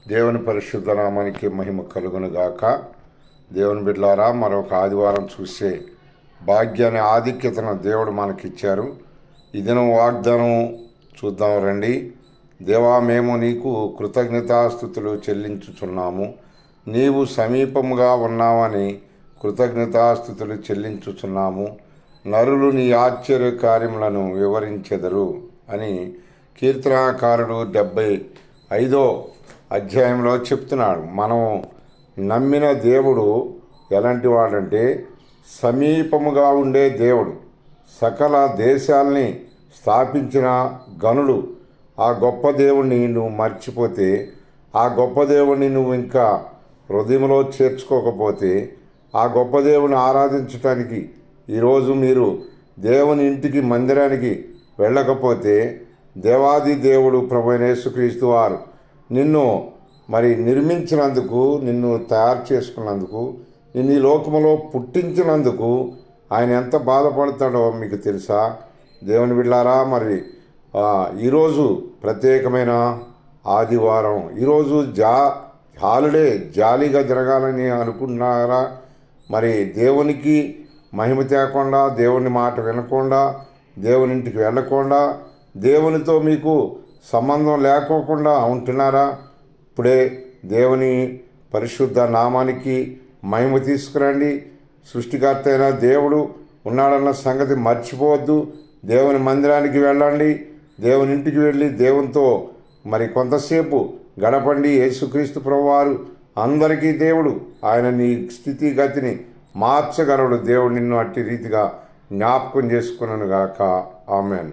దేవుని పరిశుద్ధ నామానికి మహిమ కలుగునుగాక. దేవుని బిడ్డలారా, మరొక ఆదివారం చూసే భాగ్యాన్ని ఆధిక్యతను దేవుడు మనకిచ్చారు. ఈ దినం వాగ్దానం చూద్దాం రండి. దేవా, మేము నీకు కృతజ్ఞతాస్తుతులు చెల్లించుచున్నాము. నీవు సమీపముగా ఉన్నావని కృతజ్ఞతాస్తుతులు చెల్లించుచున్నాము. నరులు నీ ఆశ్చర్య కార్యములను వివరించెదరు అని కీర్తనాకారుడు 75వ అధ్యాయంలో చెప్తున్నాడు. మనం నమ్మిన దేవుడు ఎలాంటి వాడంటే సమీపముగా ఉండే దేవుడు. సకల దేశాల్ని స్థాపించిన గనుడు. ఆ గొప్ప దేవుణ్ణి నువ్వు మర్చిపోతే, ఆ గొప్ప దేవుణ్ణి నువ్వు ఇంకా హృదయంలో చేర్చుకోకపోతే, ఆ గొప్ప దేవుని ఆరాధించటానికి ఈరోజు మీరు దేవుని ఇంటికి మందిరానికి వెళ్ళకపోతే, దేవాది దేవుడు ప్రభువైన యేసుక్రీస్తు వారు నిన్ను నిర్మించినందుకు, నిన్ను తయారు చేసుకున్నందుకు, నిన్ను ఈ లోకములో పుట్టించినందుకు ఆయన ఎంత బాధపడతాడో మీకు తెలుసా? దేవుని బిడ్డలారా, ఈరోజు ప్రత్యేకమైన ఆదివారం. ఈరోజు హాలిడే, జాలీగా జరగాలని అనుకుంటున్నారా? దేవునికి మహిమ తేకుండా, దేవుని మాట వినకుండా, దేవుని ఇంటికి వెళ్ళకుండా, దేవునితో మీకు సంబంధం లేకోకుండా ఉంటున్నారా? ఇప్పుడే దేవుని పరిశుద్ధ నామానికి మహిమ తీసుకురండి. సృష్టికర్త అయిన దేవుడు ఉన్నాడన్న సంగతి మర్చిపోవద్దు. దేవుని మందిరానికి వెళ్ళండి. దేవుని ఇంటికి వెళ్ళి దేవునితో కొంతసేపు గడపండి. యేసుక్రీస్తు ప్రభువారు అందరికీ దేవుడు. ఆయన నీ స్థితిగతిని మార్చగలడు. దేవుడు నిన్ను అట్టి రీతిగా జ్ఞాపకం చేసుకున్నాను గాక. ఆమెన్.